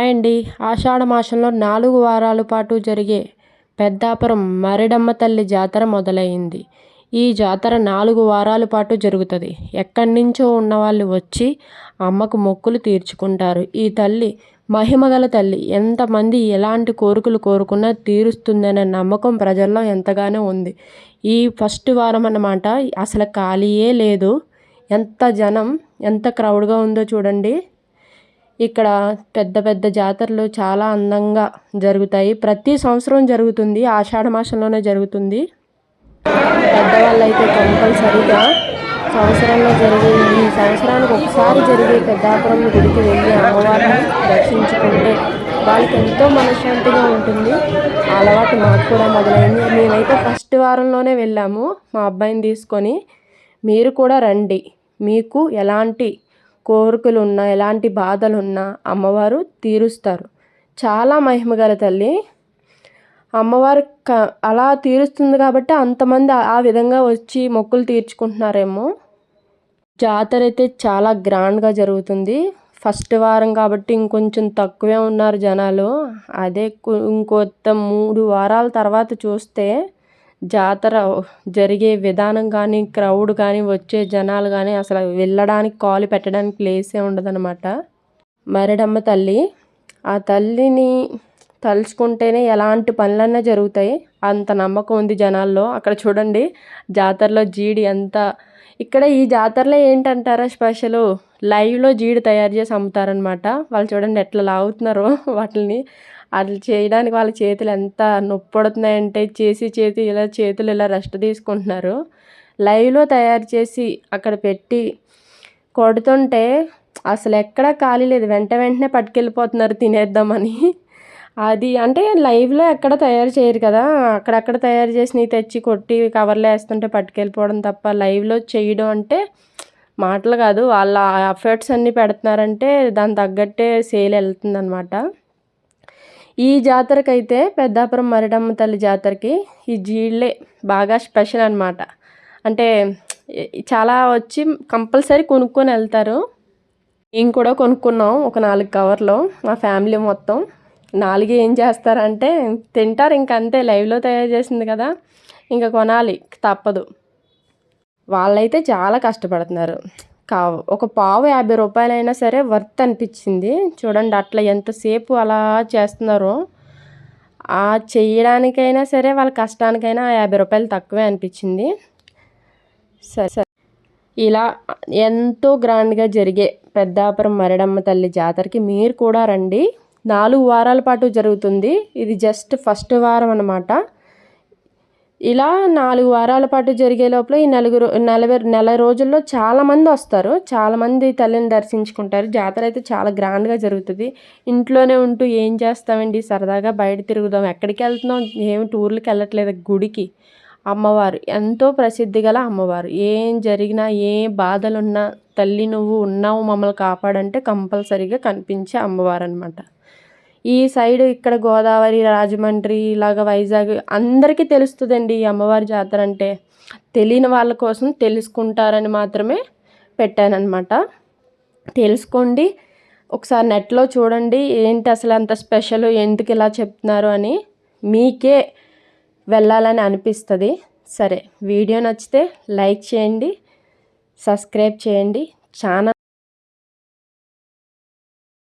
Hi అండి. ఆషాఢ మాసంలో 4 వారాల పాటు జరిగే పెద్దాపురం మరిడమ్మ తల్లి జాతర మొదలైంది. ఈ జాతర 4 వారాల పాటు జరుగుతుంది. ఎక్కడి నుంచో ఉన్నవాళ్ళు వచ్చి అమ్మకు మొక్కులు తీర్చుకుంటారు. ఈ తల్లి మహిమగల తల్లి. ఎంతమంది ఎలాంటి కోరికలు కోరుకున్నా తీరుస్తుందనే నమ్మకం ప్రజల్లో ఎంతగానో ఉంది. ఈ ఫస్ట్ వారం అన్నమాట అసలు ఖాళీయే లేదు. ఎంత జనం, ఎంత క్రౌడ్గా ఉందో చూడండి. ఇక్కడ పెద్ద పెద్ద జాతరలు చాలా అందంగా జరుగుతాయి. ప్రతి సంవత్సరం జరుగుతుంది. ఆషాఢ మాసంలోనే జరుగుతుంది. పెద్దవాళ్ళు అయితే కంపల్సరీగా సంవత్సరంలో జరిగే ఈ సంవత్సరానికి ఒకసారి జరిగే పెద్దాపురం గుడికి వెళ్ళి అమ్మవారిని దర్శించుకుంటే వాళ్ళకి ఎంతో మనశ్శాంతిగా ఉంటుంది. అలవాటు మాకు కూడా మొదలైంది. మేమైతే ఫస్ట్ వారంలోనే వెళ్ళాము మా అబ్బాయిని తీసుకొని. మీరు కూడా రండి. మీకు ఎలాంటి కోరికలు ఉన్నా, ఎలాంటి బాధలు ఉన్నా అమ్మవారు తీరుస్తారు. చాలా మహిమగల తల్లి అమ్మవారు. అలా తీరుస్తుంది కాబట్టి అంతమంది ఆ విధంగా వచ్చి మొక్కులు తీర్చుకుంటున్నారేమో. జాతర అయితే చాలా గ్రాండ్గా జరుగుతుంది. ఫస్ట్ వారం కాబట్టి ఇంకొంచెం తక్కువే ఉన్నారు జనాలు. అదే ఇంకొంత 3 వారాల తర్వాత చూస్తే జాతర జరిగే విధానం కానీ, క్రౌడ్ కానీ, వచ్చే జనాలు కానీ అసలు వెళ్ళడానికి కాలు పెట్టడానికి ప్లేసే ఉండదన్నమాట. మరిడమ్మ తల్లి, ఆ తల్లిని తలుచుకుంటేనే ఎలాంటి పనులన్నా జరుగుతాయి. అంత నమ్మకం ఉంది జనాల్లో. అక్కడ చూడండి జాతరలో జీడి ఎంత. ఇక్కడ ఈ జాతరలో ఏంటంటారా స్పెషల్, లైవ్లో జీడి తయారు చేసి అమ్ముతారనమాట. వాళ్ళు చూడండి ఎట్లా లాగుతున్నారో వాటిని. అట్లా చేయడానికి వాళ్ళ చేతులు ఎంత నొప్పి పడుతున్నాయంటే చేతులు ఇలా రెస్ట్ తీసుకుంటున్నారు. లైవ్లో తయారు చేసి అక్కడ పెట్టి కొడుతుంటే అసలు ఎక్కడా ఖాళీ లేదు. వెంటనే పట్టుకెళ్ళిపోతున్నారు తినేద్దామని. అది అంటే లైవ్లో ఎక్కడ తయారు చేయరు కదా. అక్కడక్కడ తయారు చేసినవి తెచ్చి కొట్టి కవర్లో వేస్తుంటే పట్టుకెళ్ళిపోవడం తప్ప లైవ్లో చేయడం అంటే మాటలు కాదు. వాళ్ళ ఎఫర్ట్స్ అన్నీ పెడుతున్నారంటే దాని తగ్గట్టే సేల్ వెళ్తుంది అనమాట. ఈ జాతరకైతే పెద్దాపురం మరిడమ్మ తల్లి జాతరకి ఈ జీళ్ళే బాగా స్పెషల్ అనమాట. అంటే చాలా వచ్చి కంపల్సరీ కొనుక్కొని వెళ్తారు. మేము కూడా కొనుక్కున్నాం ఒక 4 కవర్లు మా ఫ్యామిలీ మొత్తం. 4 ఏం చేస్తారంటే తింటారు. ఇంక అంతే, లైవ్లో తయారు చేసింది కదా, ఇంకా కొనాలి తప్పదు. వాళ్ళైతే చాలా కష్టపడుతున్నారు. ఒక పావు 50 రూపాయలైనా సరే వర్త్ అనిపించింది. చూడండి అట్లా ఎంతసేపు అలా చేస్తున్నారో. ఆ చేయడానికైనా సరే వాళ్ళ కష్టానికైనా 50 రూపాయలు తక్కువే అనిపించింది. సరే, ఇలా ఎంతో గ్రాండ్గా జరిగే పెద్దాపురం మరిడమ్మ తల్లి జాతరకి మీరు కూడా రండి. 4 వారాల పాటు జరుగుతుంది. ఇది జస్ట్ ఫస్ట్ వారం అన్నమాట. ఇలా 4 వారాల పాటు జరిగే లోపల ఈ నెల రోజుల్లో చాలామంది వస్తారు. చాలామంది తల్లిని దర్శించుకుంటారు. జాతర అయితే చాలా గ్రాండ్గా జరుగుతుంది. ఇంట్లోనే ఉంటూ ఏం చేస్తామండి, సరదాగా బయట తిరుగుదాం, ఎక్కడికి వెళ్తున్నాం, ఏమి టూర్లకి వెళ్ళట్లేదు, గుడికి. అమ్మవారు ఎంతో ప్రసిద్ధి గల అమ్మవారు. ఏం జరిగినా, ఏ బాధలున్నా తల్లి నువ్వు ఉన్నావు మమ్మల్ని కాపాడంటే కంపల్సరీగా కనిపించే అమ్మవారు అనమాట. ఈ సైడ్ ఇక్కడ గోదావరి, రాజమండ్రి, ఇలాగ వైజాగ్ అందరికీ తెలుస్తుందండి ఈ అమ్మవారి జాతర అంటే. తెలియని వాళ్ళ కోసం తెలుసుకుంటారని మాత్రమే పెట్టానన్నమాట. తెలుసుకోండి. ఒకసారి నెట్లో చూడండి ఏంటి అసలు అంత స్పెషల్, ఎందుకు ఇలా చెప్తున్నారు అని మీకే వెళ్ళాలని అనిపిస్తుంది. సరే, వీడియో నచ్చితే లైక్ చేయండి, సబ్స్క్రైబ్ చేయండి. ఛానల్